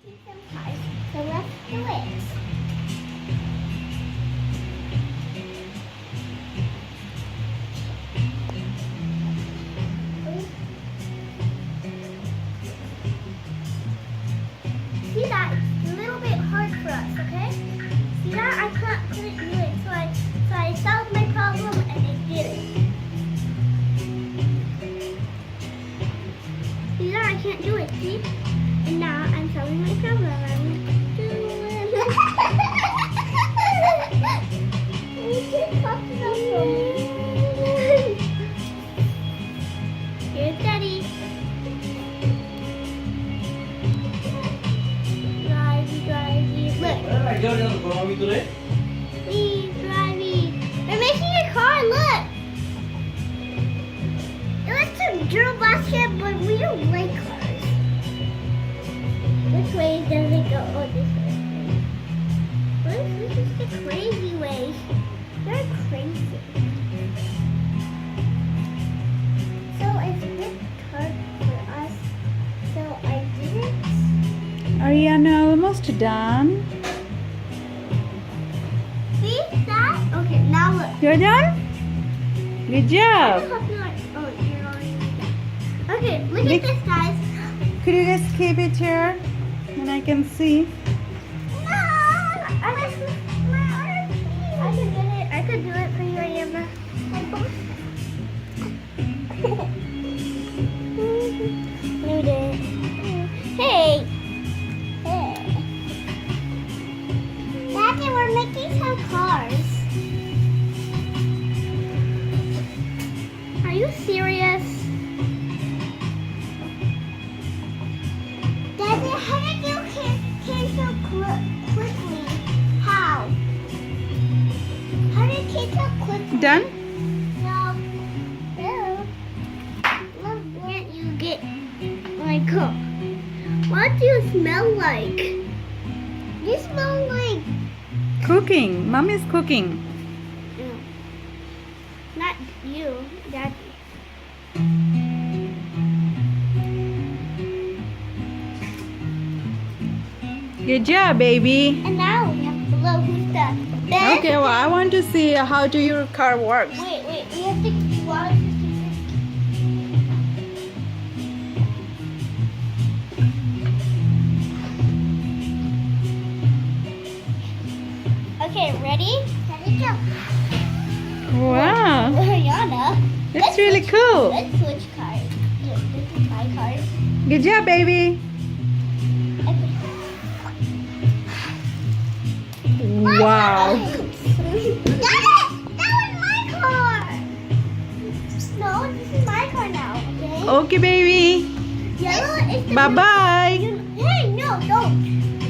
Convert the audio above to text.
teach them cars, so let's do it. See that? It's a little bit hard for us, okay? See that? I couldn't do it, so I solved my problem and I did it. See that? I can't do it, see? And now I'm solving my problem. We can talk about Here's Daddy. Drivey. Look. Please, drivey. We're making a car, look. It looks a drill basket, but we don't like cars. Which way does it go? Oh, this way. This is the crazy way. They're crazy. So it's a bit hard for us. So I did it. Ariana, almost done. See that? Okay, now look. You're done? Good job. Oh, you're already done. Okay, look at this, guys. Could you just keep it here? And I can see. No, I could do it for you, Ariana. Let me do it. Hey. Daddy, we're making some cars. Are you serious? Daddy, how did you came so quickly? How? How did you came so quickly? Done? No. Look, can't you get my cup? What do you smell like? You smell like... Cooking. Mommy's cooking. Not you, Daddy. Good job, baby. And now we have to blow who's the best. Okay, well, I want to see how do your car works. Wait, we have to water Okay, ready? Ready, go. Wow. Ariana. It's really cool. Let's switch cars. Look, this is my car. Good job, baby. Wow. That was my car. No, this is my car now, okay? Okay, baby. Yellow is the Bye-bye. Hey, no, don't.